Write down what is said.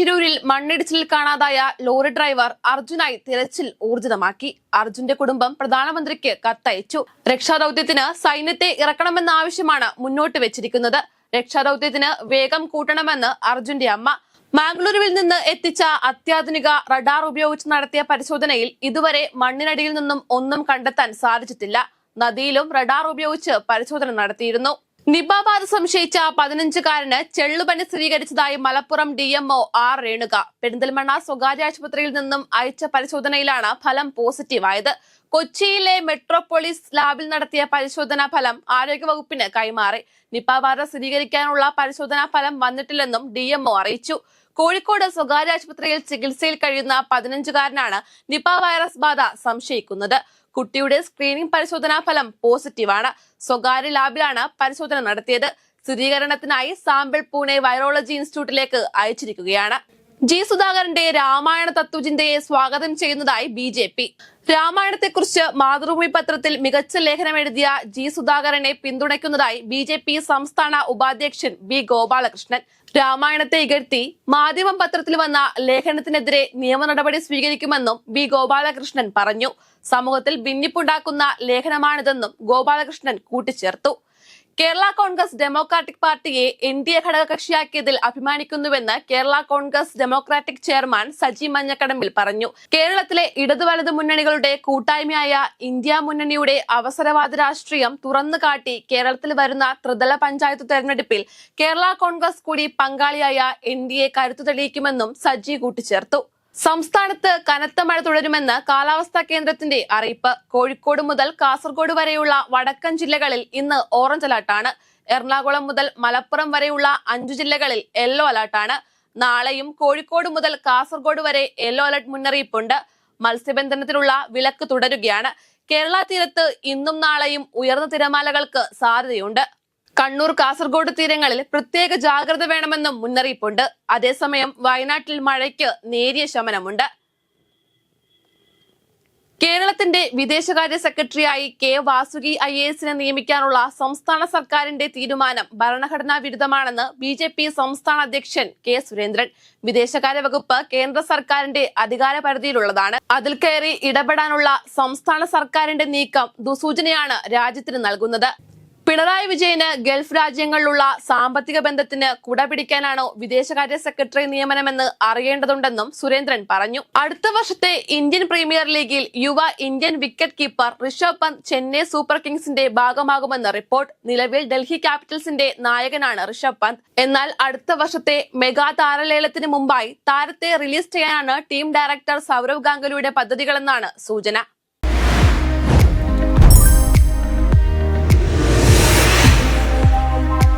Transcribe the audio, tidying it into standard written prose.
ശിരൂരിൽ മണ്ണിടിച്ചിലിൽ കാണാതായ lorry driver അർജുനായി തിരച്ചിൽ ഊർജിതമാക്കി. അർജുന്റെ കുടുംബം പ്രധാനമന്ത്രിക്ക് കത്തയച്ചു. രക്ഷാദൌത്യത്തിന് സൈന്യത്തെ ഇറക്കണമെന്ന ആവശ്യമാണ് മുന്നോട്ട് വെച്ചിരിക്കുന്നത്. രക്ഷാദൌത്യത്തിന് വേഗം കൂട്ടണമെന്ന് അർജുന്റെ അമ്മ. മാംഗ്ലൂരുവിൽ നിന്ന് എത്തിച്ച അത്യാധുനിക റഡാർ ഉപയോഗിച്ച് നടത്തിയ പരിശോധനയിൽ ഇതുവരെ മണ്ണിനടിയിൽ നിന്നും ഒന്നും കണ്ടെത്താൻ സാധിച്ചിട്ടില്ല. നദിയിലും റഡാർ ഉപയോഗിച്ച് പരിശോധന നടത്തിയിരുന്നു. നിപ ബാധ സംശയിച്ച 15-കാരന് ചെള്ളുപനി സ്ഥിരീകരിച്ചതായി മലപ്പുറം DMO R രേണുക. പെരിന്തൽമണ്ണ സ്വകാര്യ ആശുപത്രിയിൽ നിന്നും അയച്ച പരിശോധനയിലാണ് ഫലം പോസിറ്റീവായത്. കൊച്ചിയിലെ മെട്രോപോളിസ് ലാബിൽ നടത്തിയ പരിശോധനാ ഫലം ആരോഗ്യവകുപ്പിന് കൈമാറി. നിപ ബാധ സ്ഥിരീകരിക്കാനുള്ള പരിശോധനാ ഫലം വന്നിട്ടില്ലെന്നും DMO അറിയിച്ചു. കോഴിക്കോട് സ്വകാര്യ ആശുപത്രിയിൽ ചികിത്സയിൽ കഴിയുന്ന 15-കാരനാണ് നിപ വൈറസ് ബാധ സംശയിക്കുന്നത്. കുട്ടിയുടെ സ്ക്രീനിംഗ് പരിശോധനാ ഫലം പോസിറ്റീവാണ്. സ്വകാര്യ ലാബിലാണ് പരിശോധന നടത്തിയത്. സ്ഥിരീകരണത്തിനായി സാമ്പിൾ പൂനെ വൈറോളജി ഇൻസ്റ്റിറ്റ്യൂട്ടിലേക്ക് അയച്ചിരിക്കുകയാണ്. G. സുധാകരന്റെ രാമായണ തത്വചിന്തയെ സ്വാഗതം ചെയ്യുന്നതായി BJP. രാമായണത്തെക്കുറിച്ച് മാതൃഭൂമി പത്രത്തിൽ മികച്ച ലേഖനം എഴുതിയ G. സുധാകരനെ പിന്തുണയ്ക്കുന്നതായി BJP സംസ്ഥാന ഉപാധ്യക്ഷൻ B. ഗോപാലകൃഷ്ണൻ. രാമായണത്തെ ഇകഴ്ത്തി മാധ്യമം പത്രത്തിൽ വന്ന ലേഖനത്തിനെതിരെ നിയമ നടപടി സ്വീകരിക്കുമെന്നും B. ഗോപാലകൃഷ്ണൻ പറഞ്ഞു. സമൂഹത്തിൽ ഭിന്നിപ്പുണ്ടാക്കുന്ന ലേഖനമാണിതെന്നും ഗോപാലകൃഷ്ണൻ കൂട്ടിച്ചേർത്തു. കേരള കോൺഗ്രസ് ഡെമോക്രാറ്റിക് പാർട്ടിയെ NDA ഘടകകക്ഷിയാക്കിയതിൽ അഭിമാനിക്കുന്നുവെന്ന് Kerala Congress democratic chairman Saji Manjakadambil പറഞ്ഞു. കേരളത്തിലെ ഇടതു വലതു മുന്നണികളുടെ കൂട്ടായ്മയായ ഇന്ത്യ മുന്നണിയുടെ അവസരവാദ രാഷ്ട്രീയം തുറന്നുകാട്ടി കേരളത്തിൽ വരുന്ന ത്രിതല പഞ്ചായത്ത് തെരഞ്ഞെടുപ്പിൽ കേരള കോൺഗ്രസ് കൂടി പങ്കാളിയായ NDA കരുത്തു തെളിയിക്കുമെന്നും സജി കൂട്ടിച്ചേർത്തു. സംസ്ഥാനത്ത് കനത്ത മഴ തുടരുമെന്ന് കാലാവസ്ഥാ കേന്ദ്രത്തിന്റെ അറിയിപ്പ്. കോഴിക്കോട് മുതൽ കാസർഗോഡ് വരെയുള്ള വടക്കൻ ജില്ലകളിൽ ഇന്ന് ഓറഞ്ച് അലർട്ടാണ്. എറണാകുളം മുതൽ മലപ്പുറം വരെയുള്ള 5 ജില്ലകളിൽ യെല്ലോ അലർട്ടാണ്. നാളെയും കോഴിക്കോട് മുതൽ കാസർഗോഡ് വരെ യെല്ലോ അലർട്ട് മുന്നറിയിപ്പുണ്ട്. മത്സ്യബന്ധനത്തിനുള്ള വിലക്ക് തുടരുകയാണ്. കേരള തീരത്ത് ഇന്നും നാളെയും ഉയർന്ന തിരമാലകൾക്ക് സാധ്യതയുണ്ട്. കണ്ണൂർ, കാസർഗോഡ് തീരങ്ങളിൽ പ്രത്യേക ജാഗ്രത വേണമെന്നും മുന്നറിയിപ്പുണ്ട്. അതേസമയം വയനാട്ടിൽ മഴയ്ക്ക് നേരിയ ശമനമുണ്ട്. കേരളത്തിന്റെ വിദേശകാര്യ സെക്രട്ടറിയായി K. വാസുകി IAS നിയമിക്കാനുള്ള സംസ്ഥാന സർക്കാരിന്റെ തീരുമാനം ഭരണഘടനാ വിരുദ്ധമാണെന്ന് BJP സംസ്ഥാന അധ്യക്ഷൻ K. സുരേന്ദ്രൻ. വിദേശകാര്യ വകുപ്പ് കേന്ദ്ര സർക്കാരിന്റെ അധികാര പരിധിയിലുള്ളതാണ്. അതിൽ കയറി ഇടപെടാനുള്ള സംസ്ഥാന സർക്കാരിന്റെ നീക്കം ദുസൂചനയാണ് രാജ്യത്തിന് നൽകുന്നത്. പിണറായി വിജയന് ഗൾഫ് രാജ്യങ്ങളിലുള്ള സാമ്പത്തിക ബന്ധത്തിന് കുടപിടിക്കാനാണോ വിദേശകാര്യ സെക്രട്ടറി നിയമനമെന്ന് അറിയേണ്ടതുണ്ടെന്നും സുരേന്ദ്രൻ പറഞ്ഞു. അടുത്ത വർഷത്തെ ഇന്ത്യൻ പ്രീമിയർ ലീഗിൽ യുവ Indian wicket keeper Rishabh Pant Chennai super കിങ്സിന്റെ ഭാഗമാകുമെന്ന് report. നിലവിൽ ഡൽഹി ക്യാപിറ്റൽസിന്റെ നായകനാണ് ഋഷഭ് പന്ത്. എന്നാൽ അടുത്ത വർഷത്തെ മെഗാ താരലേലത്തിന് മുമ്പായി താരത്തെ റിലീസ് ചെയ്യാനാണ് ടീം ഡയറക്ടർ സൗരവ് ഗാംഗുലിയുടെ പദ്ധതികളെന്നാണ് സൂചന.